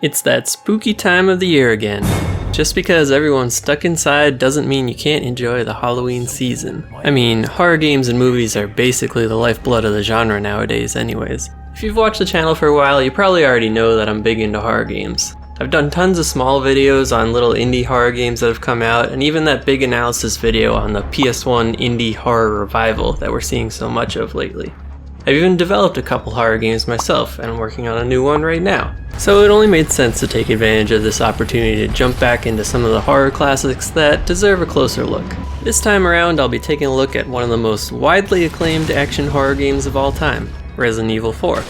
It's that spooky time of the year again. Just because everyone's stuck inside doesn't mean you can't enjoy the Halloween season. I mean, horror games and movies are basically the lifeblood of the genre nowadays anyways. If you've watched the channel for a while, you probably already know that I'm big into horror games. I've done tons of small videos on little indie horror games that have come out, and even that big analysis video on the PS1 indie horror revival that we're seeing so much of lately. I've even developed a couple horror games myself, and I'm working on a new one right now. So it only made sense to take advantage of this opportunity to jump back into some of the horror classics that deserve a closer look. This time around, I'll be taking a look at one of the most widely acclaimed action horror games of all time, Resident Evil 4.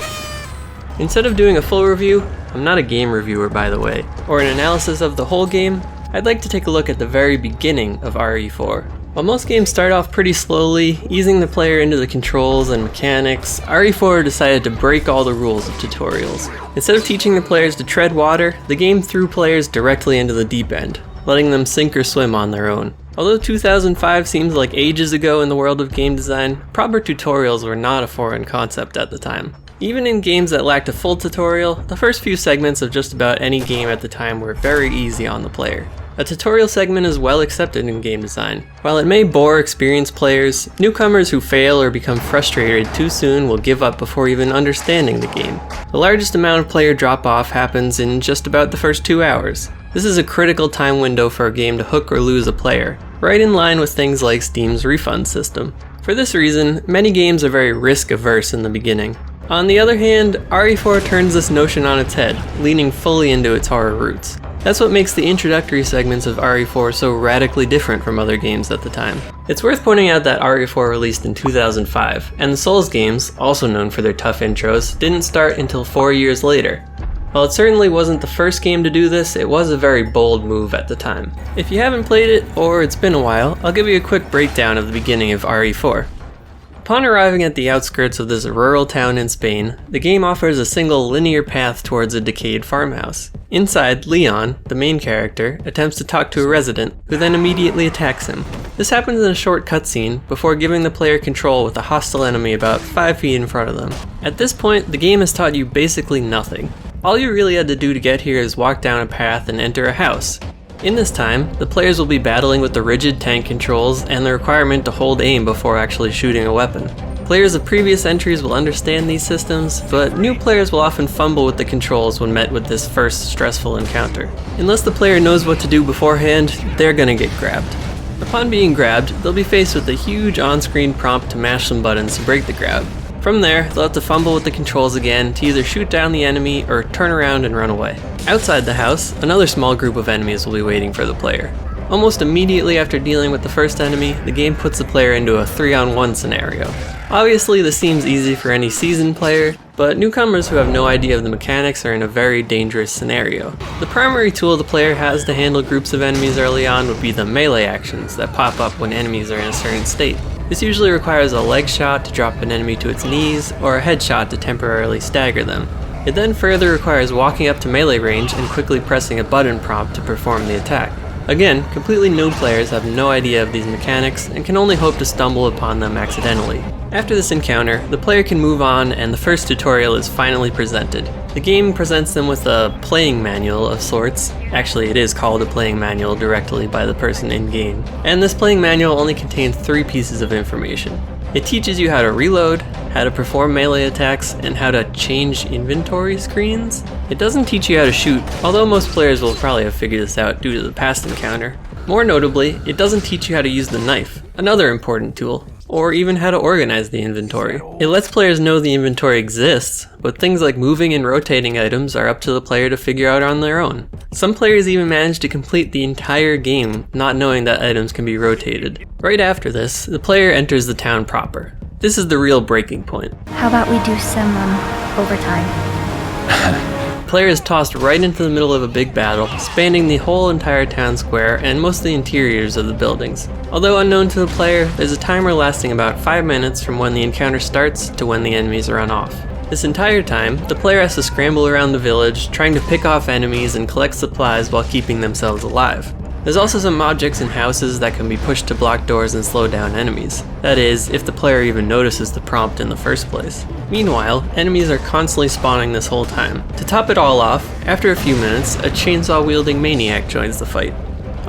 Instead of doing a full review, I'm not a game reviewer by the way, or an analysis of the whole game, I'd like to take a look at the very beginning of RE4. While most games start off pretty slowly, easing the player into the controls and mechanics, RE4 decided to break all the rules of tutorials. Instead of teaching the players to tread water, the game threw players directly into the deep end, letting them sink or swim on their own. Although 2005 seems like ages ago in the world of game design, proper tutorials were not a foreign concept at the time. Even in games that lacked a full tutorial, the first few segments of just about any game at the time were very easy on the player. A tutorial segment is well accepted in game design. While it may bore experienced players, newcomers who fail or become frustrated too soon will give up before even understanding the game. The largest amount of player drop-off happens in just about the first 2 hours. This is a critical time window for a game to hook or lose a player, right in line with things like Steam's refund system. For this reason, many games are very risk-averse in the beginning. On the other hand, RE4 turns this notion on its head, leaning fully into its horror roots. That's what makes the introductory segments of RE4 so radically different from other games at the time. It's worth pointing out that RE4 released in 2005, and the Souls games, also known for their tough intros, didn't start until 4 years later. While it certainly wasn't the first game to do this, it was a very bold move at the time. If you haven't played it, or it's been a while, I'll give you a quick breakdown of the beginning of RE4. Upon arriving at the outskirts of this rural town in Spain, the game offers a single linear path towards a decayed farmhouse. Inside, Leon, the main character, attempts to talk to a resident, who then immediately attacks him. This happens in a short cutscene, before giving the player control with a hostile enemy about 5 feet in front of them. At this point, the game has taught you basically nothing. All you really had to do to get here is walk down a path and enter a house. In this time, the players will be battling with the rigid tank controls and the requirement to hold aim before actually shooting a weapon. Players of previous entries will understand these systems, but new players will often fumble with the controls when met with this first stressful encounter. Unless the player knows what to do beforehand, they're gonna get grabbed. Upon being grabbed, they'll be faced with a huge on-screen prompt to mash some buttons to break the grab. From there, they'll have to fumble with the controls again to either shoot down the enemy or turn around and run away. Outside the house, another small group of enemies will be waiting for the player. Almost immediately after dealing with the first enemy, the game puts the player into a 3-on-1 scenario. Obviously, this seems easy for any seasoned player, but newcomers who have no idea of the mechanics are in a very dangerous scenario. The primary tool the player has to handle groups of enemies early on would be the melee actions that pop up when enemies are in a certain state. This usually requires a leg shot to drop an enemy to its knees, or a headshot to temporarily stagger them. It then further requires walking up to melee range and quickly pressing a button prompt to perform the attack. Again, completely new players have no idea of these mechanics and can only hope to stumble upon them accidentally. After this encounter, the player can move on and the first tutorial is finally presented. The game presents them with a playing manual of sorts. Actually, it is called a playing manual directly by the person in-game. And this playing manual only contains 3 pieces of information. It teaches you how to reload, how to perform melee attacks, and how to change inventory screens. It doesn't teach you how to shoot, although most players will probably have figured this out due to the past encounter. More notably, it doesn't teach you how to use the knife, another important tool, or even how to organize the inventory. It lets players know the inventory exists, but things like moving and rotating items are up to the player to figure out on their own. Some players even manage to complete the entire game not knowing that items can be rotated. Right after this, the player enters the town proper. This is the real breaking point. How about we do some overtime? The player is tossed right into the middle of a big battle, spanning the whole entire town square and most of the interiors of the buildings. Although unknown to the player, there's a timer lasting about 5 minutes from when the encounter starts to when the enemies run off. This entire time, the player has to scramble around the village, trying to pick off enemies and collect supplies while keeping themselves alive. There's also some objects and houses that can be pushed to block doors and slow down enemies. That is, if the player even notices the prompt in the first place. Meanwhile, enemies are constantly spawning this whole time. To top it all off, after a few minutes, a chainsaw-wielding maniac joins the fight.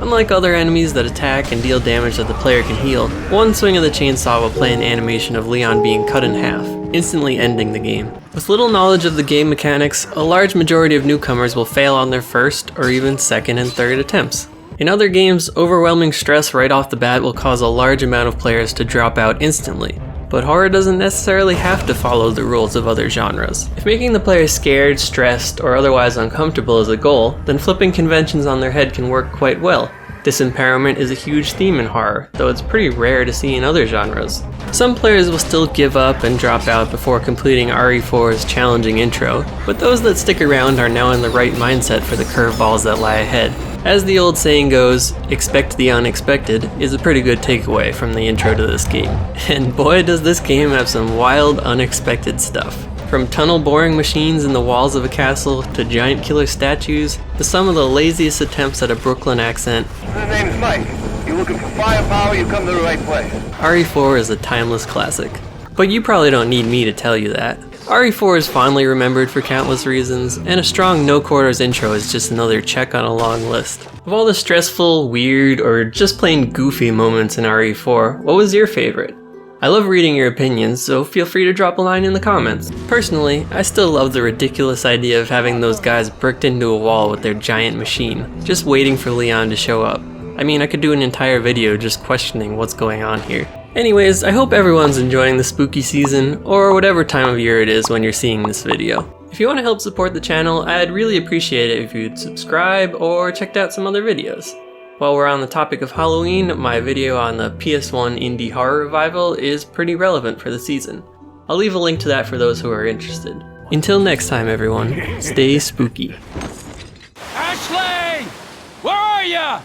Unlike other enemies that attack and deal damage that the player can heal, one swing of the chainsaw will play an animation of Leon being cut in half, instantly ending the game. With little knowledge of the game mechanics, a large majority of newcomers will fail on their first or even second and third attempts. In other games, overwhelming stress right off the bat will cause a large amount of players to drop out instantly. But horror doesn't necessarily have to follow the rules of other genres. If making the player scared, stressed, or otherwise uncomfortable is a goal, then flipping conventions on their head can work quite well. Disempowerment is a huge theme in horror, though it's pretty rare to see in other genres. Some players will still give up and drop out before completing RE4's challenging intro, but those that stick around are now in the right mindset for the curveballs that lie ahead. As the old saying goes, expect the unexpected is a pretty good takeaway from the intro to this game. And boy does this game have some wild, unexpected stuff. From tunnel boring machines in the walls of a castle, to giant killer statues, to some of the laziest attempts at a Brooklyn accent. My name's Mike. You're looking for firepower, you come to the right place. RE4 is a timeless classic. But you probably don't need me to tell you that. RE4 is fondly remembered for countless reasons, and a strong no quarters intro is just another check on a long list. Of all the stressful, weird, or just plain goofy moments in RE4, what was your favorite? I love reading your opinions, so feel free to drop a line in the comments. Personally, I still love the ridiculous idea of having those guys bricked into a wall with their giant machine, just waiting for Leon to show up. I mean, I could do an entire video just questioning what's going on here. Anyways, I hope everyone's enjoying the spooky season, or whatever time of year it is when you're seeing this video. If you want to help support the channel, I'd really appreciate it if you'd subscribe or checked out some other videos. While we're on the topic of Halloween, my video on the PS1 indie horror revival is pretty relevant for the season. I'll leave a link to that for those who are interested. Until next time everyone, stay spooky. Ashley! Where are ya?